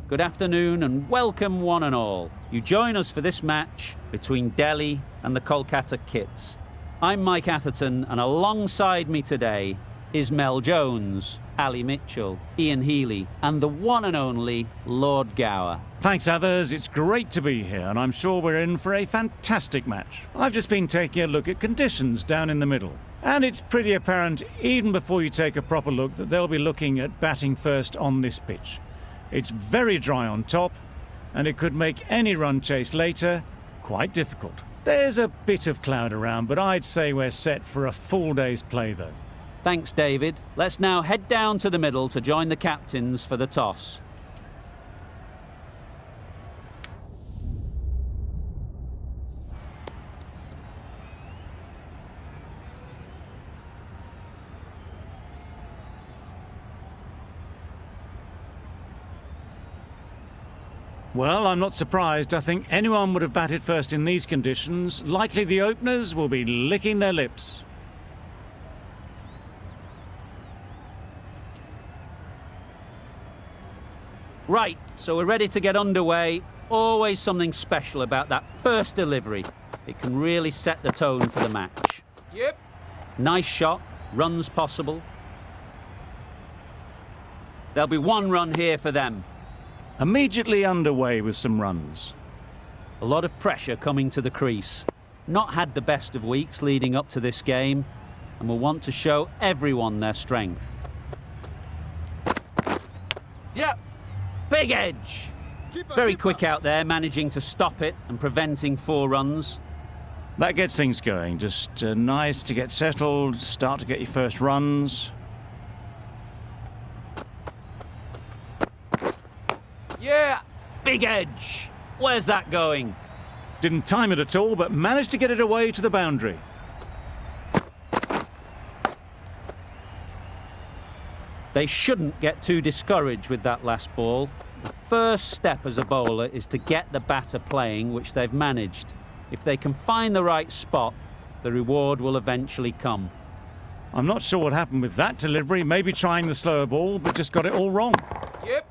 Good afternoon and welcome one and all. You join us for this match between Delhi and the Kolkata Kits. I'm Mike Atherton and alongside me today is Mel Jones, Ali Mitchell, Ian Healy and the one and only Lord Gower. Thanks others, it's great to be here and I'm sure we're in for a fantastic match. I've just been taking a look at conditions down in the middle. And it's pretty apparent even before you take a proper look that they'll be looking at batting first on this pitch. It's very dry on top, and it could make any run chase later quite difficult. There's a bit of cloud around, but I'd say we're set for a full day's play though. Thanks, David. Let's now head down to the middle to join the captains for the toss. Well, I'm not surprised. I think anyone would have batted first in these conditions. Likely the openers will be licking their lips. Right, so we're ready to get underway. Always something special about that first delivery. It can really set the tone for the match. Yep. Nice shot, runs possible. There'll be one run here for them. Immediately underway with some runs. A lot of pressure coming to the crease. Not had the best of weeks leading up to this game and will want to show everyone their strength. Yeah. Big edge! Very quick out there, managing to stop it and preventing 4 runs. That gets things going. Just nice to get settled, start to get your first runs. Yeah. Big edge! Where's that going? Didn't time it at all, but managed to get it away to the boundary. They shouldn't get too discouraged with that last ball. The first step as a bowler is to get the batter playing, which they've managed. If they can find the right spot, the reward will eventually come. I'm not sure what happened with that delivery. Maybe trying the slower ball, but just got it all wrong. Yep.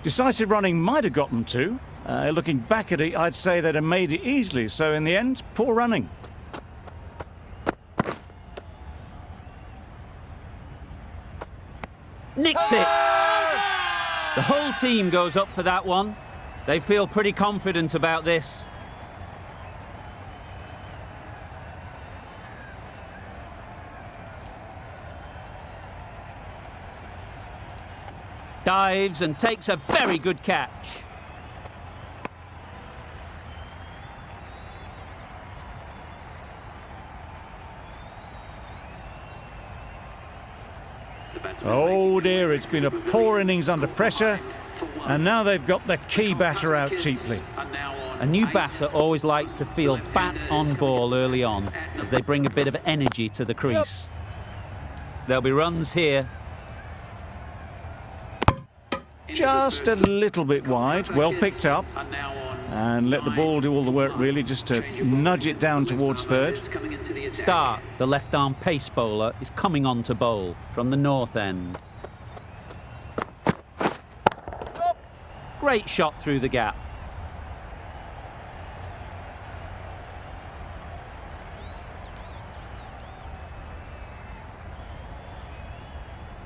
Decisive running might have got them to. Looking back at it, I'd say they'd have made it easily. So in the end, poor running. Nicked it! The whole team goes up for that one. They feel pretty confident about this. Dives and takes a very good catch. Oh dear, it's been a poor innings under pressure, and now they've got the key batter out cheaply. A new batter always likes to feel bat on ball early on, as they bring a bit of energy to the crease. There'll be runs here. Just a little bit wide, well picked up, and let the ball do all the work really, just to nudge it down towards third. Stark, the left-arm pace bowler, is coming on to bowl from the north end. Great shot through the gap.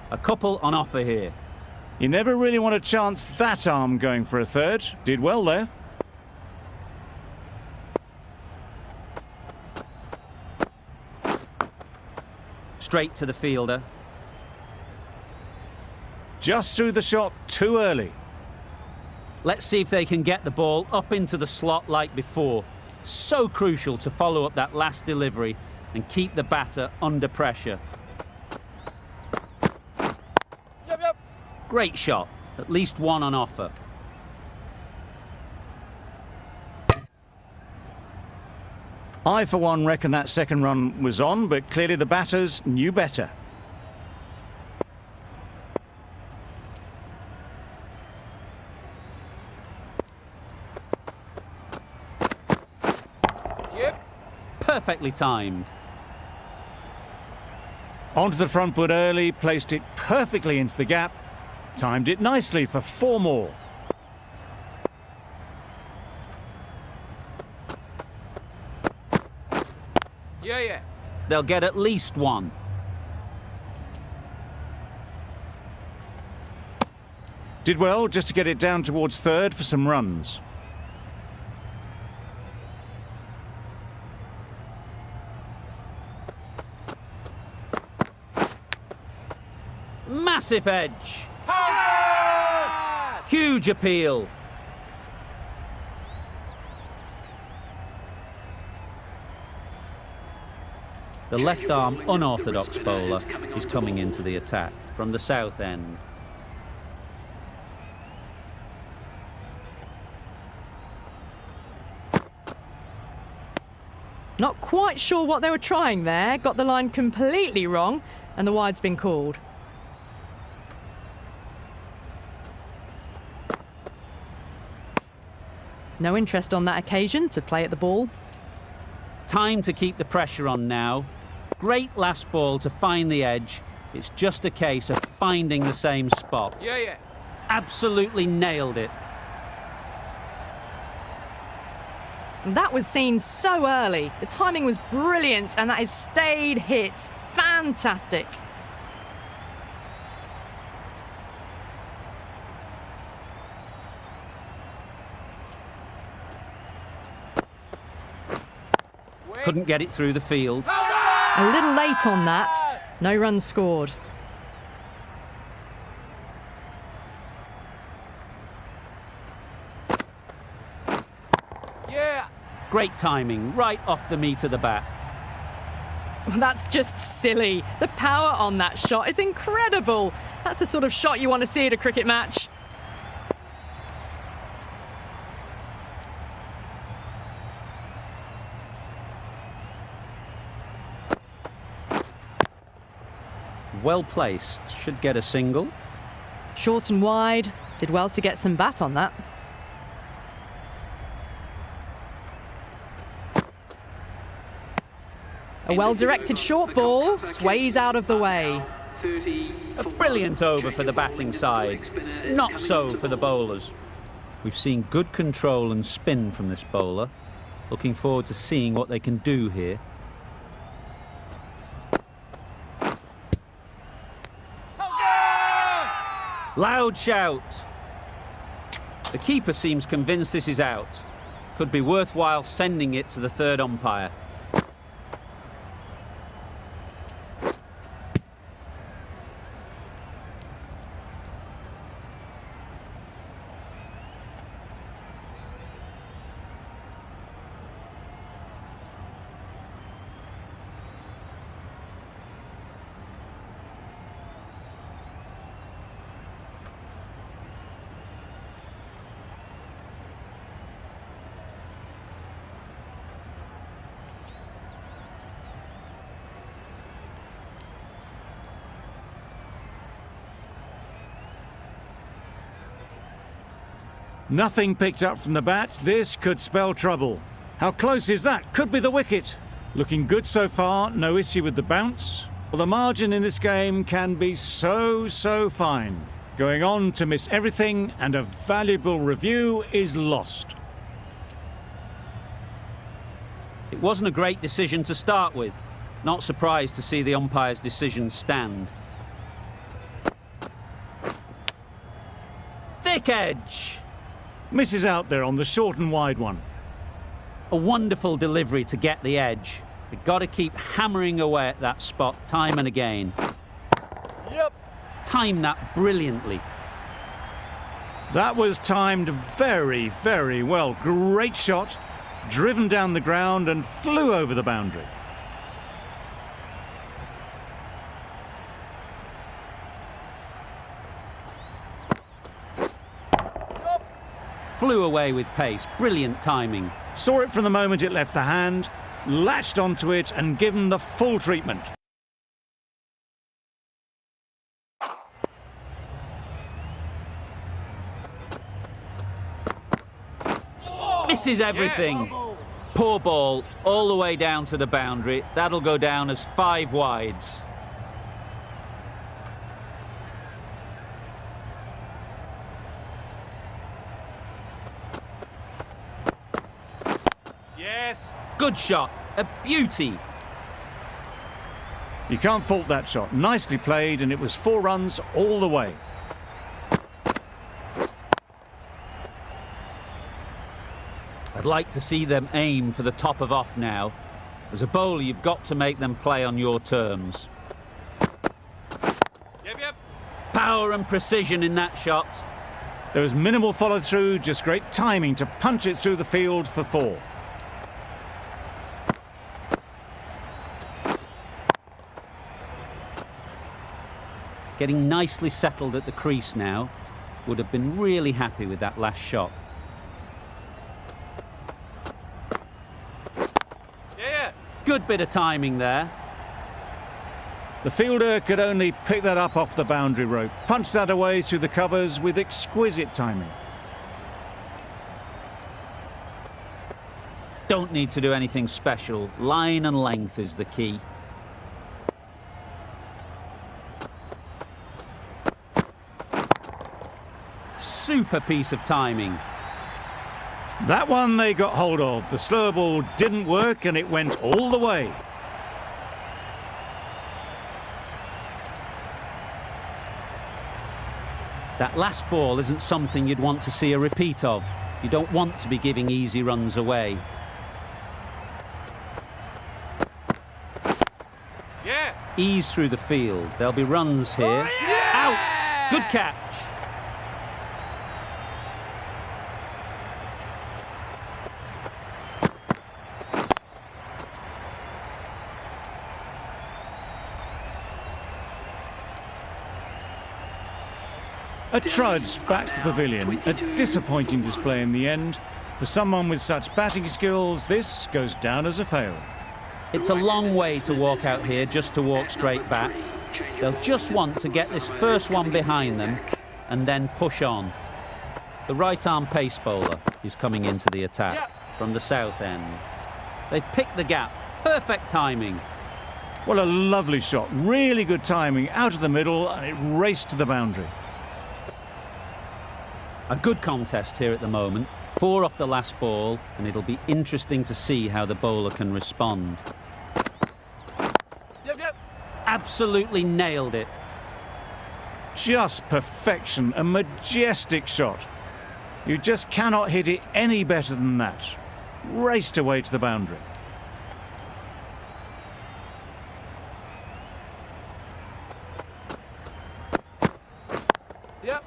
A couple on offer here. You never really want to chance that arm going for a third. Did well there. Straight to the fielder. Just threw the shot too early. Let's see if they can get the ball up into the slot like before. So crucial to follow up that last delivery and keep the batter under pressure. Yep. Great shot. At least one on offer. I, for one, reckon that second run was on, but clearly the batters knew better. Perfectly timed. Onto the front foot early, placed it perfectly into the gap, timed it nicely for 4 more. Yeah. They'll get at least 1. Did well just to get it down towards third for some runs. Massive edge. Huge appeal. The left-arm unorthodox bowler is coming into the attack from the south end. Not quite sure what they were trying there. Got the line completely wrong, and the wide's been called. No interest on that occasion to play at the ball. Time to keep the pressure on now. Great last ball to find the edge. It's just a case of finding the same spot. Yeah. Absolutely nailed it. That was seen so early. The timing was brilliant, and that has stayed hit. Fantastic. Couldn't get it through the field. A little late on that. No runs scored. Yeah. Great timing, right off the meat of the bat. That's just silly. The power on that shot is incredible. That's the sort of shot you want to see at a cricket match. Well placed, should get a single. Short and wide. Did well to get some bat on that. A well-directed short ball sways out of the way. A brilliant over for the batting side. Not so for the bowlers. We've seen good control and spin from this bowler. Looking forward to seeing what they can do here. Loud shout. The keeper seems convinced this is out. Could be worthwhile sending it to the third umpire. Nothing picked up from the bat. This could spell trouble. How close is that? Could be the wicket. Looking good so far. No issue with the bounce. Well, the margin in this game can be so fine. Going on to miss everything, and a valuable review is lost. It wasn't a great decision to start with. Not surprised to see the umpire's decision stand. Thick edge. Misses out there on the short and wide one. A wonderful delivery to get the edge. They've got to keep hammering away at that spot time and again. Yep. Time that brilliantly. That was timed very well. Great shot. Driven down the ground and flew over the boundary. Flew away with pace. Brilliant timing. Saw it from the moment it left the hand, latched onto it and given the full treatment. Misses everything. Poor ball, all the way down to the boundary. That'll go down as 5 wides. Good shot. A beauty. You can't fault that shot. Nicely played, and it was 4 runs all the way. I'd like to see them aim for the top of off now. As a bowler, you've got to make them play on your terms. Yep. Power and precision in that shot. There was minimal follow-through, just great timing to punch it through the field for 4. Getting nicely settled at the crease now. Would have been really happy with that last shot. Yeah. Good bit of timing there. The fielder could only pick that up off the boundary rope, punch that away through the covers with exquisite timing. Don't need to do anything special. Line and length is the key. Super piece of timing. That one they got hold of. The slower ball didn't work and it went all the way. That last ball isn't something you'd want to see a repeat of. You don't want to be giving easy runs away. Yeah. Ease through the field. There'll be runs here. Oh, yeah! Out! Good catch. A trudge back to the pavilion. A disappointing display in the end. For someone with such batting skills, this goes down as a fail. It's a long way to walk out here just to walk straight back. They'll just want to get this first one behind them and then push on. The right-arm pace bowler is coming into the attack from the south end. They've picked the gap. Perfect timing. What a lovely shot. Really good timing out of the middle, and it raced to the boundary. A good contest here at the moment. 4 off the last ball, and it'll be interesting to see how the bowler can respond. Yep. Absolutely nailed it. Just perfection. A majestic shot. You just cannot hit it any better than that. Raced away to the boundary. Yep.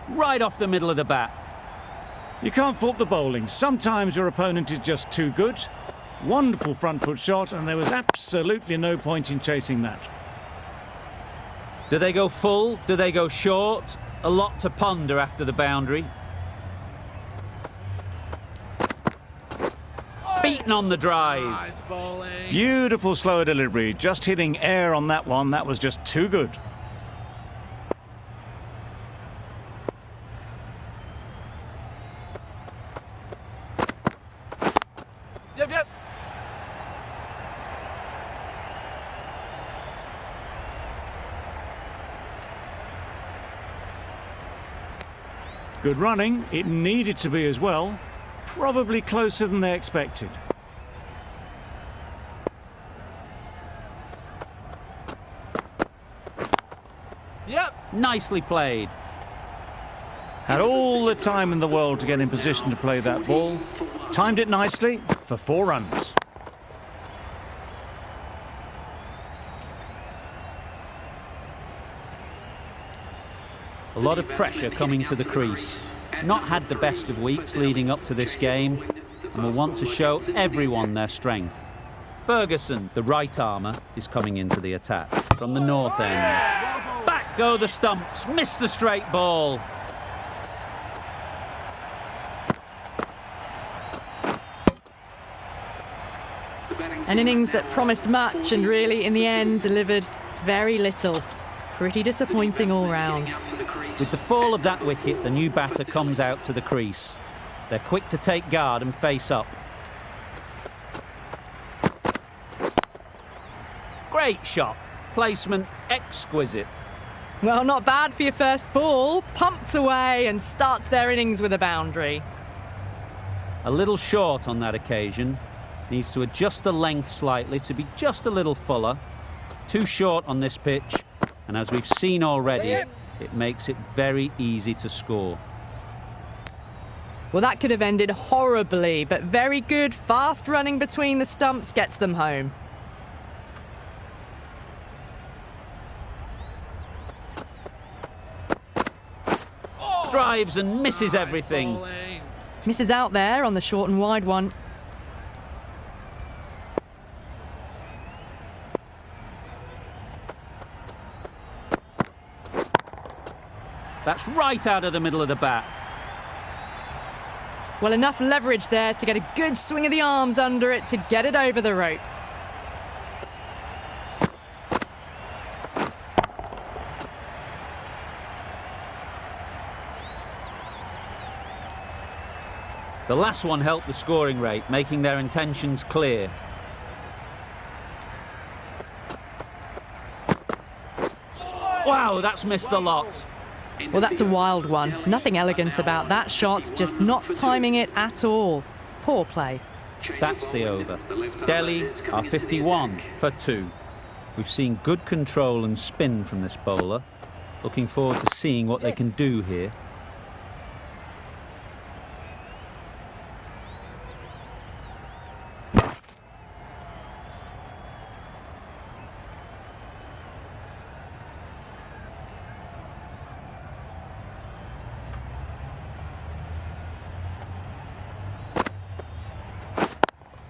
Right off the middle of the bat. You can't fault the bowling. Sometimes your opponent is just too good. Wonderful front foot shot, and there was absolutely no point in chasing that. Do they go full? Do they go short? A lot to ponder after the boundary. Beaten on the drive. Nice bowling. Beautiful slower delivery. Just hitting air on that one. That was just too good. Yep. Good running. It needed to be as well. Probably closer than they expected. Yep. Nicely played. Had all the time in the world to get in position to play that ball. Timed it nicely for 4 runs. A lot of pressure coming to the crease. Not had the best of weeks leading up to this game, and will want to show everyone their strength. Ferguson, the right armour, is coming into the attack from the north end. Back go the stumps, miss the straight ball. An innings that promised much and really, in the end, delivered very little. Pretty disappointing all round. With the fall of that wicket, the new batter comes out to the crease. They're quick to take guard and face up. Great shot. Placement exquisite. Well, not bad for your first ball. Pumped away and starts their innings with a boundary. A little short on that occasion. Needs to adjust the length slightly to be just a little fuller. Too short on this pitch, and as we've seen already, it makes it very easy to score. Well, that could have ended horribly, but very good, fast running between the stumps gets them home. Drives and misses everything. Bowling. Misses out there on the short and wide one. That's right out of the middle of the bat. Well, enough leverage there to get a good swing of the arms under it to get it over the rope. The last one helped the scoring rate, making their intentions clear. Wow, that's missed the lot. Well, that's a wild one. Nothing elegant about that shot, just not timing it at all. Poor play. That's the over. Delhi are 51 for 2. We've seen good control and spin from this bowler. Looking forward to seeing what they can do here.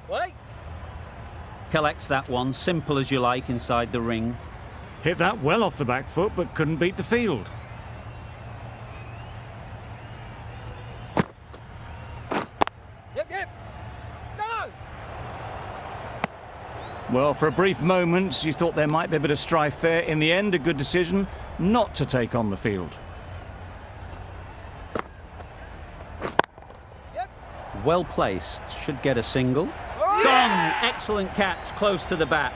Wait. Collects that one, simple as you like, inside the ring. Hit that well off the back foot, but couldn't beat the field. Yep. No. Well, for a brief moment, you thought there might be a bit of strife there. In the end, a good decision not to take on the field. Well placed, should get a single. Gone! Excellent catch, close to the bat.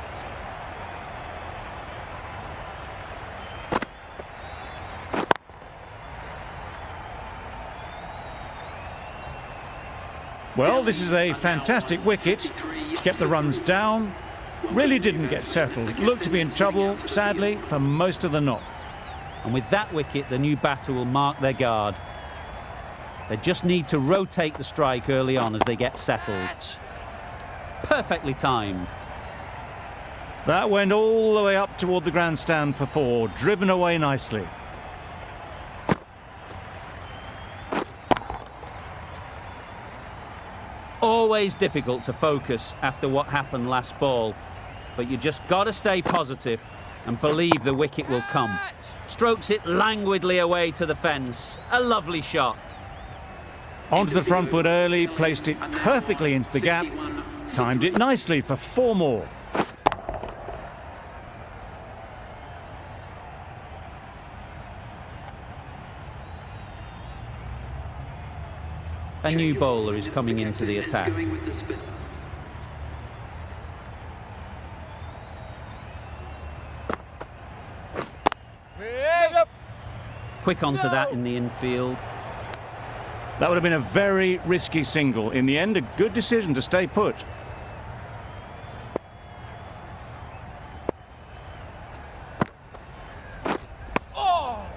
Well, this is a fantastic wicket. Kept the runs down. Really didn't get settled. Looked to be in trouble, sadly, for most of the knock. And with that wicket, the new batter will mark their guard. They just need to rotate the strike early on as they get settled. Perfectly timed. That went all the way up toward the grandstand for 4, driven away nicely. Always difficult to focus after what happened last ball, but you just got to stay positive and believe the wicket will come. Strokes it languidly away to the fence. A lovely shot. Onto the front foot early, placed it perfectly into the gap, timed it nicely for 4 more. A new bowler is coming into the attack. Yep. Quick onto that in the infield. That would have been a very risky single. In the end, a good decision to stay put.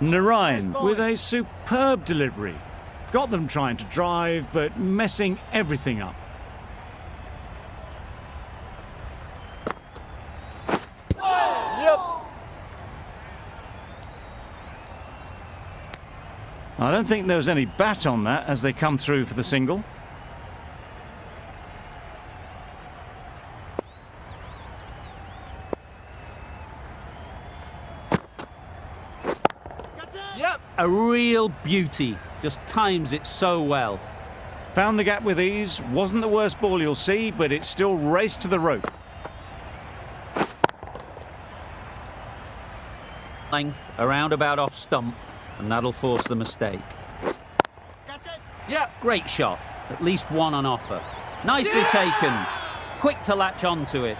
Narayan with a superb delivery. Got them trying to drive, but messing everything up. Yep. I don't think there was any bat on that as they come through for the single. Yep. A real beauty. Just times it so well. Found the gap with ease. Wasn't the worst ball you'll see, but it still raced to the rope. Length around about off stump, and that'll force the mistake. Yep. Great shot. At least one on offer. Nicely taken. Quick to latch onto it.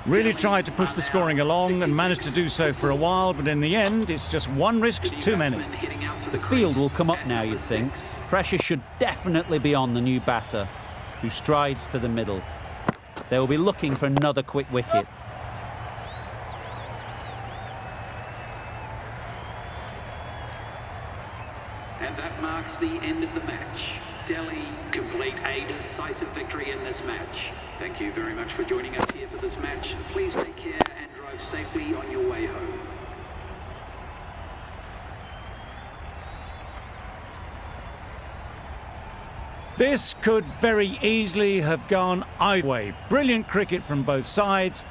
Really tried to push the scoring along and managed to do so for a while, but in the end, it's just one risk too many. The field will come up now, you'd think. Pressure should definitely be on the new batter, who strides to the middle. They will be looking for another quick wicket. And that marks the end of the match. Delhi complete a decisive victory in this match. Thank you very much for joining us here for this match. Please take care and drive safely on your way home. This could very easily have gone either way. Brilliant cricket from both sides,